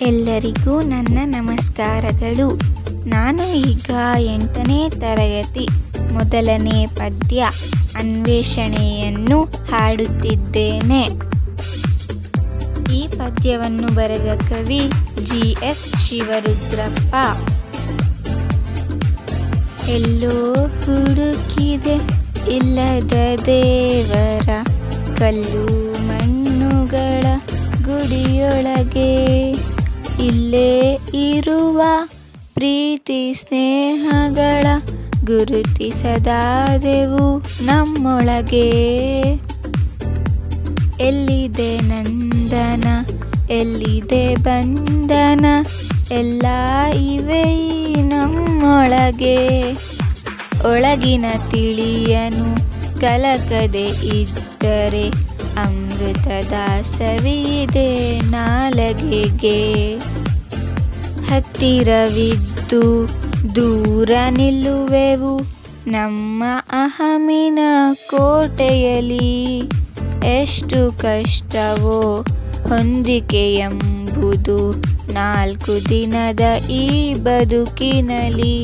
ಎಲ್ಲರಿಗೂ ನನ್ನ ನಮಸ್ಕಾರಗಳು. ನಾನು ಈಗ 8ನೇ ತರಗತಿ ಮೊದಲನೇ ಪದ್ಯ ಅನ್ವೇಷಣೆಯನ್ನು ಹಾಡುತ್ತಿದ್ದೇನೆ. ಈ ಪದ್ಯವನ್ನು ಬರೆದ ಕವಿ GS ಶಿವರುದ್ರಪ್ಪ. ಎಲ್ಲೋ ಹುಡುಕಿದೆ ಇಲ್ಲದ ದೇವರ ಕಲ್ಲು ಮಣ್ಣುಗಳ ಗುಡಿಯೊಳಗೆ, ಇಲ್ಲೇ ಇರುವ ಪ್ರೀತಿ ಸ್ನೇಹಗಳ ಗುರುತಿಸದಾದೆವು ನಮ್ಮೊಳಗೆ. ಎಲ್ಲಿದೆ ನಂದನ, ಎಲ್ಲಿದೆ ಬಂಧನ, ಎಲ್ಲ ಇವೆ ನಮ್ಮೊಳಗೆ. ಒಳಗಿನ ತಿಳಿಯನು ಕಲಕದೆ ಇದ್ದರೆ ಅಮೃತದ ಸವಿಯಿದೆ ನಾಲಗೆಗೆ. ಹತ್ತಿರವಿದ್ದು ದೂರ ನಿಲ್ಲುವೆವು ನಮ್ಮ ಅಹಮಿನ ಕೋಟೆಯಲ್ಲಿ. ಎಷ್ಟು ಕಷ್ಟವೋ ಹೊಂದಿಕೆ ಎಂಬುದು 4 ದಿನದ ಈ ಬದುಕಿನಲ್ಲಿ.